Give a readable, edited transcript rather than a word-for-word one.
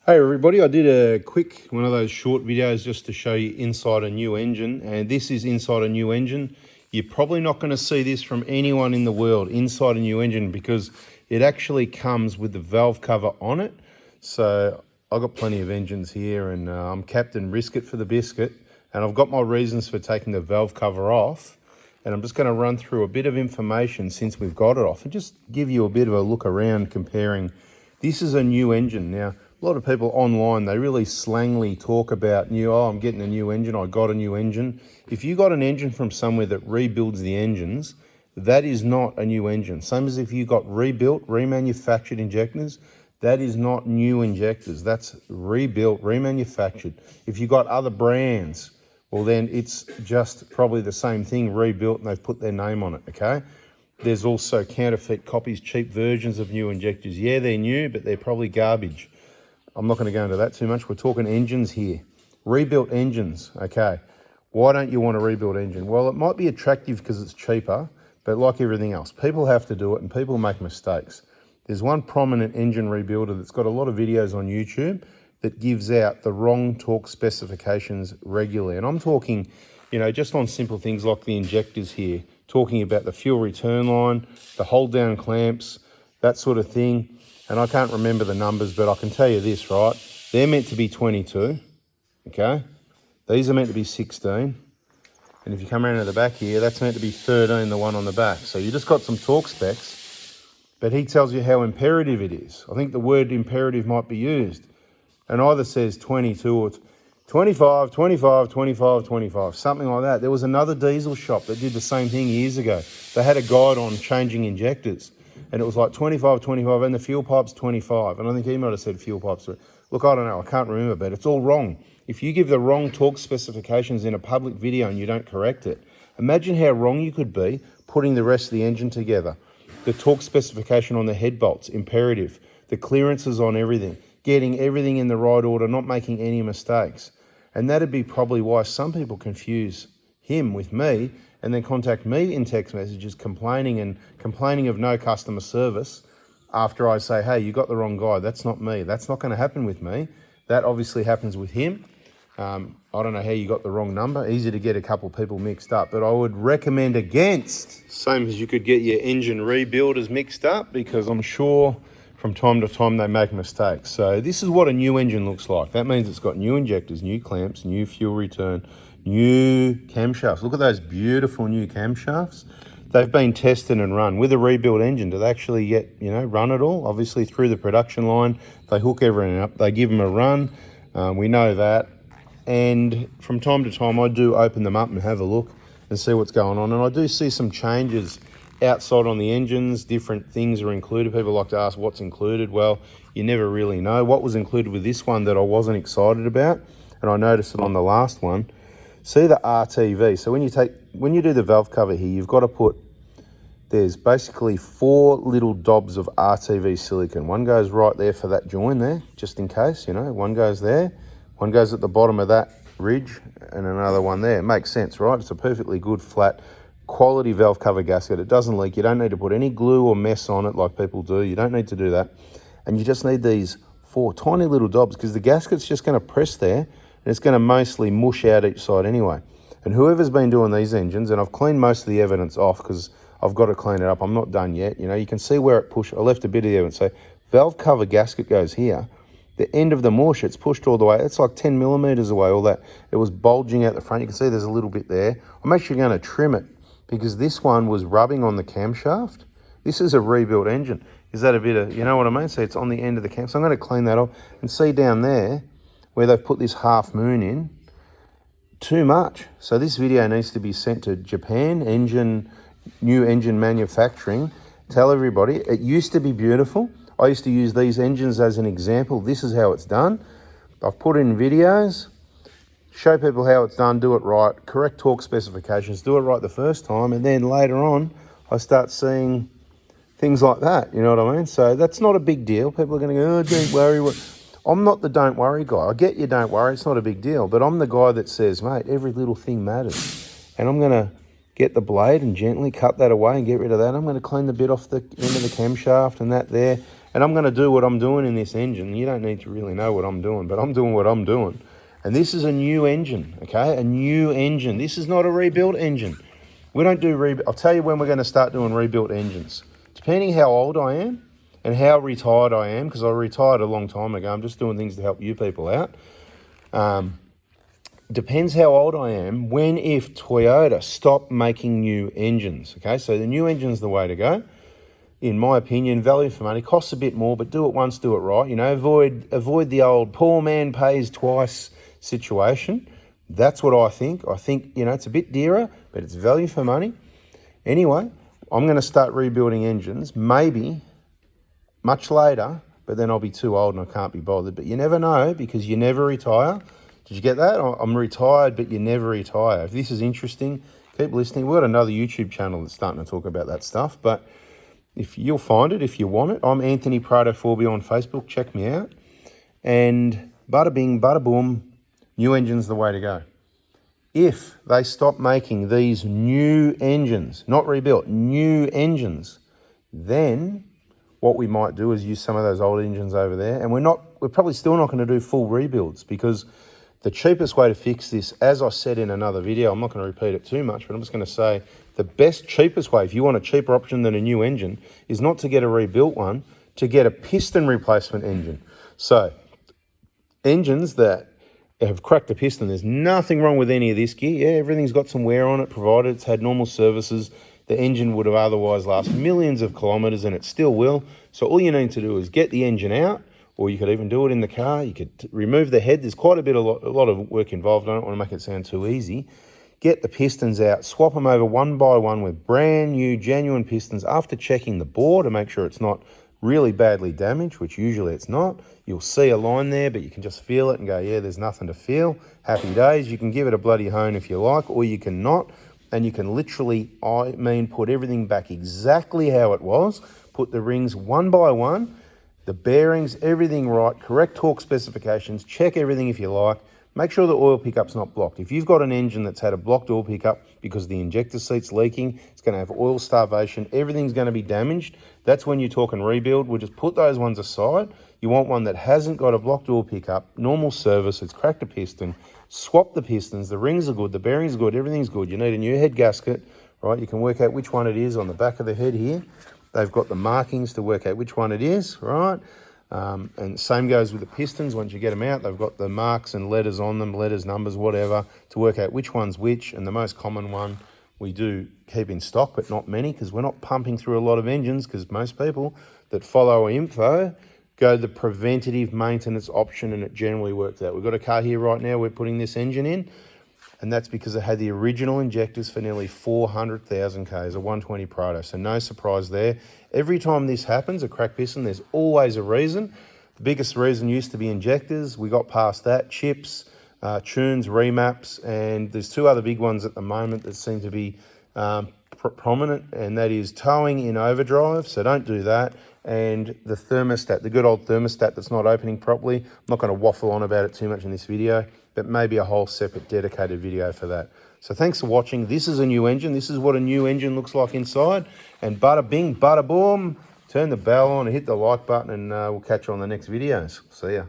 Hey everybody, I did a quick one of those short videos just to show you inside a new engine, and this is inside a new engine. You're probably not going to see this from anyone in the world inside a new engine because it actually comes with the valve cover on it. So I've got plenty of engines here, and I'm Captain Risk It for the biscuit, and I've got my reasons for taking the valve cover off, and I'm just going to run through a bit of information since we've got it off and just give you a bit of a look around comparing. This is a new engine. Now, a lot of people online, they really slangily talk about I'm getting a new engine, I got a new engine. If you got an engine from somewhere that rebuilds the engines, that is not a new engine. Same as if you got rebuilt, remanufactured injectors, that is not new injectors. That's rebuilt, remanufactured. If you got other brands, well then it's just probably the same thing, rebuilt, and they've put their name on it, okay? There's also counterfeit copies, cheap versions of new injectors. Yeah, they're new, but they're probably garbage. I'm not going to go into that too much. We're talking engines here. Rebuilt engines, okay. Why don't you want a rebuilt engine? Well, it might be attractive because it's cheaper, but like everything else, people have to do it and people make mistakes. There's one prominent engine rebuilder that's got a lot of videos on YouTube that gives out the wrong torque specifications regularly. And I'm talking, just on simple things like the injectors here, talking about the fuel return line, the hold down clamps, that sort of thing. And I can't remember the numbers, but I can tell you this, right? They're meant to be 22, okay? These are meant to be 16. And if you come around to the back here, that's meant to be 13, the one on the back. So you just got some torque specs, but he tells you how imperative it is. I think the word imperative might be used. And either says 22 or 25, 25, 25, 25, something like that. There was another diesel shop that did the same thing years ago. They had a guide on changing injectors, and it was like 25, 25, and the fuel pipe's 25. And I think he might have said fuel pipes. Look, I don't know, I can't remember, but it's all wrong. If you give the wrong torque specifications in a public video and you don't correct it, imagine how wrong you could be putting the rest of the engine together. The torque specification on the head bolts, imperative. The clearances on everything, getting everything in the right order, not making any mistakes. And that'd be probably why some people confuse him with me and then contact me in text messages complaining of no customer service after I say, hey, you got the wrong guy. That's not me. That's not going to happen with me. That obviously happens with him. I don't know how you got the wrong number. Easy to get a couple people mixed up, but I would recommend against, same as you could get your engine rebuilders mixed up, because I'm sure from time to time they make mistakes. So this is what a new engine looks like. That means it's got new injectors, new clamps, new fuel return, new camshafts. Look at those beautiful new camshafts. They've been tested and run with a rebuilt engine. Do they actually get, run it all? Obviously through the production line, they hook everything up, they give them a run. We know that. And from time to time, I do open them up and have a look and see what's going on. And I do see some changes outside on the engines. Different things are included. People like to ask what's included. Well, you never really know. What was included with this one that I wasn't excited about, and I noticed it on the last one, see the RTV. So when you do the valve cover here, you've got to put, there's basically 4 little dobs of RTV silicone. One goes right there for that join there, just in case, one goes there, one goes at the bottom of that ridge, and another one there. It makes sense, right? It's a perfectly good, flat, quality valve cover gasket. It doesn't leak. You don't need to put any glue or mess on it like people do. You don't need to do that. And you just need these 4 tiny little dobs, because the gasket's just going to press there, and it's going to mostly mush out each side anyway. And whoever's been doing these engines, and I've cleaned most of the evidence off because I've got to clean it up. I'm not done yet. You can see where it pushed. I left a bit of the evidence. So valve cover gasket goes here. The end of the mush, it's pushed all the way. It's like 10 millimeters away, all that. It was bulging out the front. You can see there's a little bit there. I'm actually going to trim it because this one was rubbing on the camshaft. This is a rebuilt engine. Is that a bit of, you know what I mean? So it's on the end of the cam. So I'm going to clean that off and see down there where they've put this half moon in, too much. So this video needs to be sent to Japan, new engine manufacturing. Tell everybody, it used to be beautiful. I used to use these engines as an example. This is how it's done. I've put in videos, show people how it's done, do it right, correct torque specifications, do it right the first time, and then later on, I start seeing things like that, you know what I mean? So that's not a big deal. People are going to go, oh, don't worry. I'm not the don't worry guy. I get you don't worry, it's not a big deal, but I'm the guy that says, mate, every little thing matters. And I'm going to get the blade and gently cut that away and get rid of that. I'm going to clean the bit off the end of the camshaft and that there. And I'm going to do what I'm doing in this engine. You don't need to really know what I'm doing, but I'm doing what I'm doing. And this is a new engine, okay? A new engine. This is not a rebuilt engine. We don't do I'll tell you when we're going to start doing rebuilt engines. Depending how old I am and how retired I am, because I retired a long time ago. I'm just doing things to help you people out. Depends how old I am, when if Toyota stop making new engines, okay? So the new engine's the way to go. In my opinion, value for money, costs a bit more, but do it once, do it right. You know, avoid the old poor man pays twice situation. That's what I think. I think, you know, it's a bit dearer, but it's value for money. Anyway, I'm going to start rebuilding engines, maybe much later, but then I'll be too old and I can't be bothered. But you never know, because you never retire. Did you get that? I'm retired, but you never retire. If this is interesting, keep listening. We've got another YouTube channel that's starting to talk about that stuff, but if you'll find it, if you want it. I'm Anthony Prado 4B on Facebook. Check me out. And bada bing, bada boom, new engine's the way to go. If they stop making these new engines, not rebuilt, new engines, then what we might do is use some of those old engines over there. And we're probably still not going to do full rebuilds, because the cheapest way to fix this, as I said in another video, I'm not going to repeat it too much, but I'm just going to say the best, cheapest way, if you want a cheaper option than a new engine, is not to get a rebuilt one, to get a piston replacement engine. So engines that have cracked the piston, there's nothing wrong with any of this gear. Yeah, everything's got some wear on it, provided it's had normal services. The engine would have otherwise lasted millions of kilometres, and it still will. So all you need to do is get the engine out, or you could even do it in the car. You could remove the head. There's quite a lot of work involved. I don't want to make it sound too easy. Get the pistons out, swap them over one by one with brand new, genuine pistons after checking the bore to make sure it's not really badly damaged, which usually it's not. You'll see a line there, but you can just feel it and go, yeah, there's nothing to feel. Happy days. You can give it a bloody hone if you like, or you can not. And you can literally, put everything back exactly how it was. Put the rings one by one, the bearings, everything right, correct torque specifications, check everything if you like. Make sure the oil pickup's not blocked. If you've got an engine that's had a blocked oil pickup because the injector seat's leaking, it's going to have oil starvation, everything's going to be damaged. That's when you're talking rebuild. We'll just put those ones aside. You want one that hasn't got a blocked oil pickup, normal service, it's cracked a piston, swap the pistons, the rings are good, the bearings are good, everything's good. You need a new head gasket, right? You can work out which one it is on the back of the head here. They've got the markings to work out which one it is, right? And same goes with the pistons. Once you get them out, they've got the marks and letters on them, letters, numbers, whatever, to work out which one's which. And the most common one we do keep in stock, but not many, because we're not pumping through a lot of engines, because most people that follow our info go the preventative maintenance option, and it generally works out. We've got a car here right now, we're putting this engine in, and that's because it had the original injectors for nearly 400,000 Ks, a 120 Prado, so no surprise there. Every time this happens, a cracked piston, there's always a reason. The biggest reason used to be injectors. We got past that, chips, tunes, remaps, and there's two other big ones at the moment that seem to be prominent, and that is towing in overdrive, so don't do that, and the thermostat, the good old thermostat that's not opening properly. I'm not going to waffle on about it too much in this video, but maybe a whole separate dedicated video for that. So thanks for watching. This is a new engine. This is what a new engine looks like inside, and bada bing, bada boom, turn the bell on and hit the like button, and we'll catch you on the next videos. See ya.